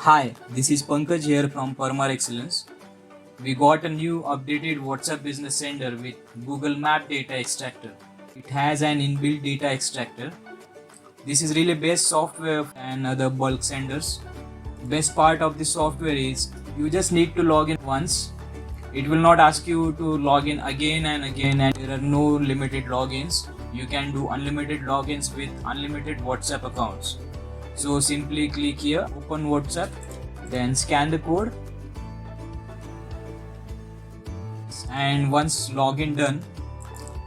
Hi, this is Pankaj here from Permar Excellence. We got a new updated WhatsApp Business Sender with Google Map Data Extractor. It has an inbuilt data extractor. This is really best software and other bulk senders. Best part of the software is you just need to log in once. It will not ask you to log in again and again, and there are no limited logins. You can do unlimited logins with unlimited WhatsApp accounts. So simply click here, open WhatsApp, then scan the code, and once login done,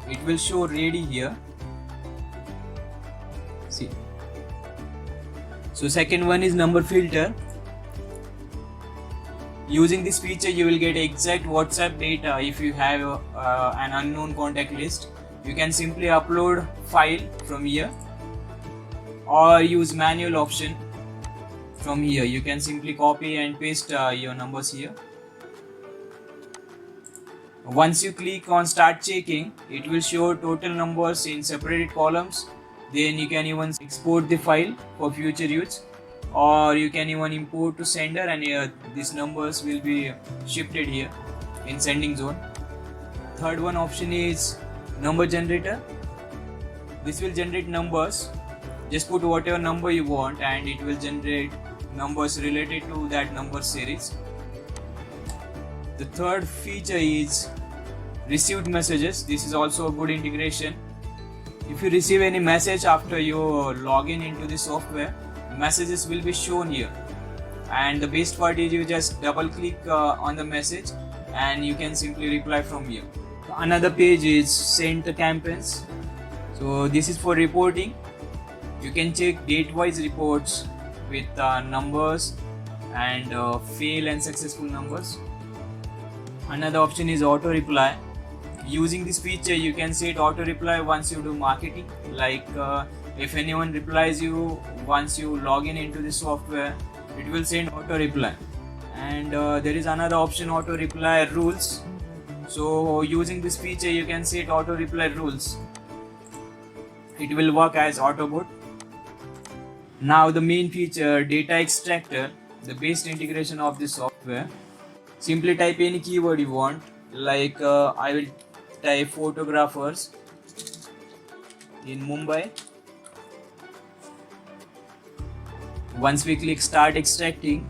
it will show ready here. See. So second one is number filter. Using this feature, you will get exact WhatsApp data. If you have an unknown contact list, you can simply upload file from here, or use manual option from here. You can simply copy and paste your numbers here. Once you click on start checking, it will show total numbers in separated columns. Then you can even export the file for future use, or you can even import to sender, and these numbers will be shifted here in sending zone. Third one option is number generator. This will generate numbers. Just put whatever number you want and it will generate numbers related to that number series. The third feature is received messages. This is also a good integration. If you receive any message after you log in into the software, messages will be shown here. And the best part is you just double click on the message and you can simply reply from here. Another page is send campaigns. So this is for reporting. You can check date-wise reports with numbers and fail and successful numbers. Another option is auto reply. Using this feature, you can set auto reply once you do marketing. Like if anyone replies you once you log in into the software, it will send auto reply. And there is another option, auto reply rules. So using this feature, you can set auto reply rules. It will work as Autobot. Now the main feature, data extractor, the best integration of this software. Simply type any keyword you want, like I will type photographers in Mumbai. Once we click start extracting,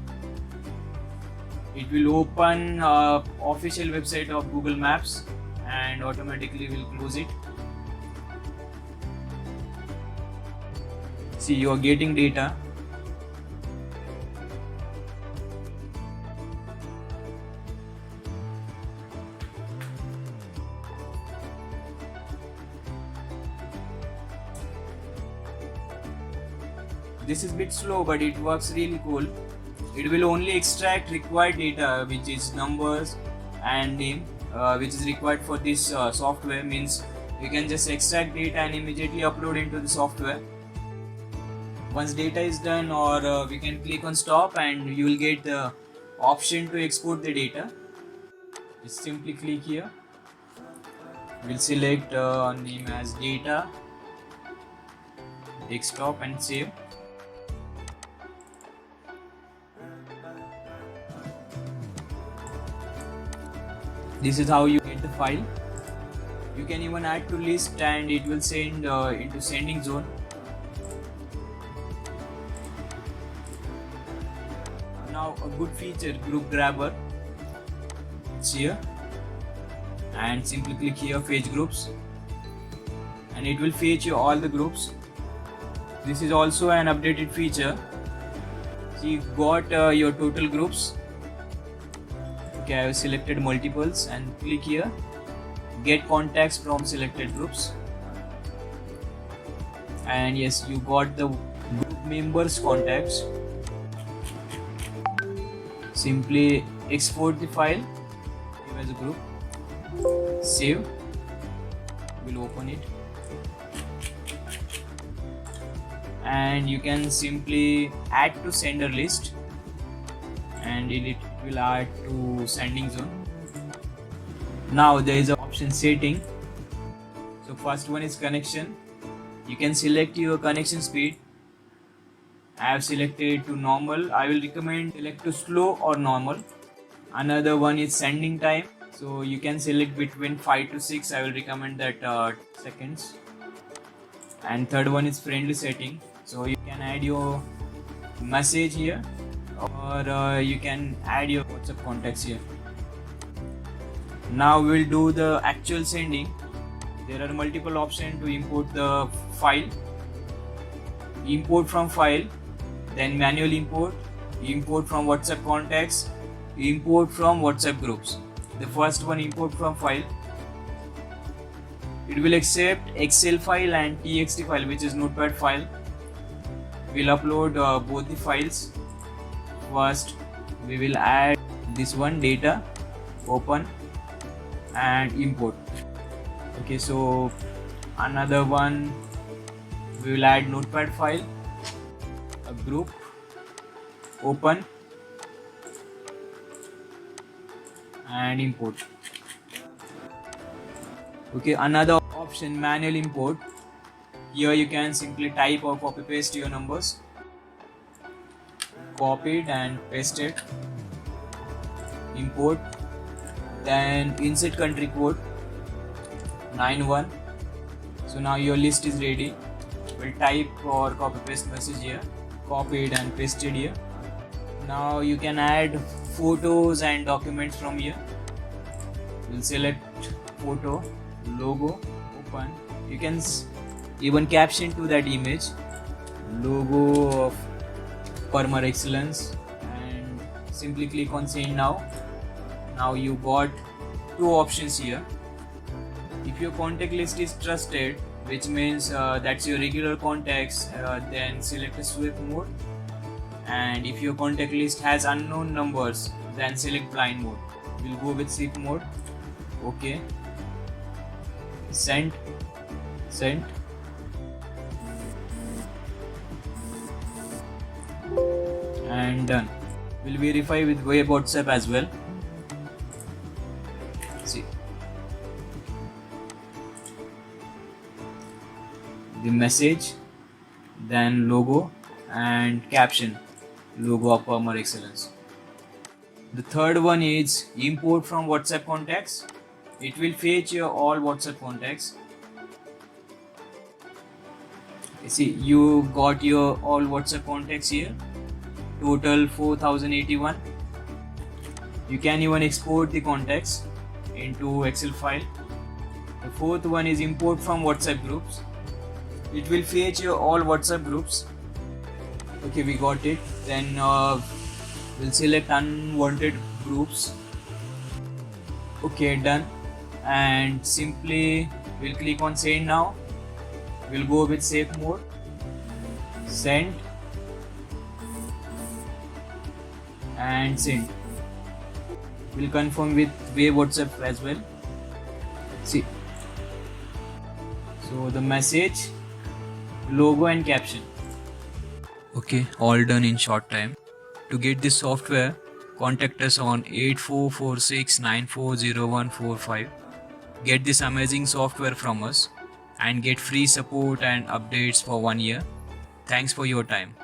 it will open official website of Google Maps and automatically will close it. See, you are getting data. This is a bit slow, but it works really cool. It will only extract required data, which is numbers and name, which is required for this software. Means you can just extract data and immediately upload into the software. Once data is done, or we can click on stop and you will get the option to export the data. Just simply click here. We'll select name as data, desktop, and save. This is how you get the file. You can even add to list and it will send into sending zone. Now a good feature, group grabber. It's here, and simply click here, fetch groups, and it will fetch you all the groups. This is also an updated feature. So you got your total groups. Okay, I have selected multiples and click here, get contacts from selected groups, and yes, you got the group members contacts. Simply export the file, save as a group, save, we'll open it, and you can simply add to sender list, and it will add to sending zone. Now there is an option setting. So first one is connection. You can select your connection speed I have selected to normal. I will recommend select to slow or normal. Another one is sending time, so you can select between 5 to 6. I will recommend that seconds. And third one is friendly setting, so you can add your message here, or you can add your WhatsApp contacts here. Now we'll do the actual sending. There are multiple options to import the file. Import from file, then manual import, import from WhatsApp contacts, import from WhatsApp groups. The first one, import from file. It will accept Excel file and TXT file, which is Notepad file. We'll upload both the files. First, we will add this one, data, open and import. Okay, so another one, we will add Notepad file, a group, open and import. Okay, another option, manual import. Here you can simply type or copy paste your numbers. Copy it and paste it. Import. Then insert country code 91. So now your list is ready. We'll type or copy paste message here. Copy it and paste it here. Now you can add photos and documents from here. We'll select photo, logo, open. You can even caption to that image, logo of Permer Excellence, and simply click on send now. Now you got two options here. If your contact list is trusted, which means that's your regular contacts, then select a sweep mode. And if your contact list has unknown numbers, then select blind mode. We'll go with sweep mode. Okay. Send. And done. We'll verify with web WhatsApp as well. See. The message, then logo and caption, logo of Permer Excellence. The third one is import from WhatsApp contacts. It will fetch your all WhatsApp contacts. You see, you got your all WhatsApp contacts here, total 4081. You can even export the contacts into Excel file. The fourth one is import from WhatsApp groups. It will fetch your all WhatsApp groups. Okay, we got it. Then we'll select unwanted groups. Okay, done. And simply we'll click on send now. We'll go with safe mode. Send and send. We'll confirm with web WhatsApp as well. See. So the message, logo and caption. Okay, all done in short time. To get this software, contact us on 8446940145. Get this amazing software from us and get free support and updates for 1 year. Thanks for your time.